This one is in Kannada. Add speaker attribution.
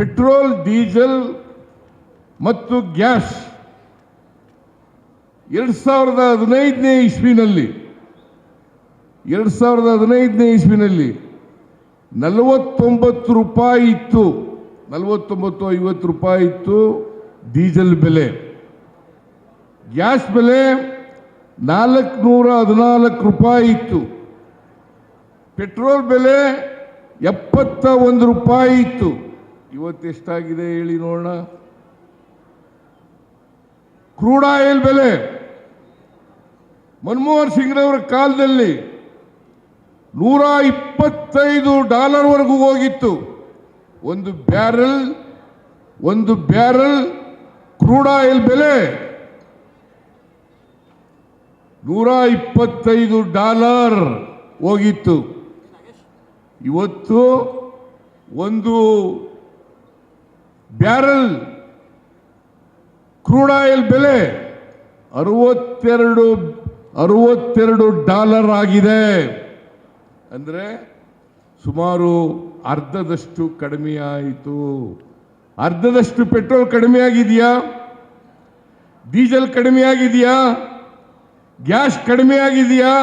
Speaker 1: ಪೆಟ್ರೋಲ್, ಡೀಸೆಲ್ ಮತ್ತು ಗ್ಯಾಸ್ 2015ನೇ ಇಸ್ವಿನಲ್ಲಿ 49 ರೂಪಾಯಿ ಇತ್ತು, 49-50 ರೂಪಾಯಿ ಇತ್ತು ಡೀಸೆಲ್ ಬೆಲೆ. ಗ್ಯಾಸ್ ಬೆಲೆ 414 ರೂಪಾಯಿ ಇತ್ತು. ಪೆಟ್ರೋಲ್ ಬೆಲೆ 71 ರೂಪಾಯಿ ಇತ್ತು. ಇವತ್ತೆಷ್ಟಾಗಿದೆ ಹೇಳಿ ನೋಡೋಣ. ಕ್ರೂಡ್ ಆಯಿಲ್ ಬೆಲೆ ಮನಮೋಹನ್ ಸಿಂಗ್ರವರ ಕಾಲದಲ್ಲಿ $125 ಹೋಗಿತ್ತು. ಒಂದು ಬ್ಯಾರಲ್ ಕ್ರೂಡ್ ಆಯಿಲ್ ಬೆಲೆ $125 ಹೋಗಿತ್ತು. ಇವತ್ತು ಒಂದು ಬ್ಯಾರಲ್ ಕ್ರೂಡ್ ಆಯಿಲ್ ಬೆಲೆ $62 ಆಗಿದೆ. ಅಂದರೆ ಸುಮಾರು ಅರ್ಧದಷ್ಟು ಕಡಿಮೆ ಆಯಿತು. ಅರ್ಧದಷ್ಟು ಪೆಟ್ರೋಲ್ ಕಡಿಮೆ ಆಗಿದೆಯಾ? ಡೀಸೆಲ್ ಕಡಿಮೆ ಆಗಿದೆಯಾ? ಗ್ಯಾಸ್ ಕಡಿಮೆ ಆಗಿದೆಯಾ?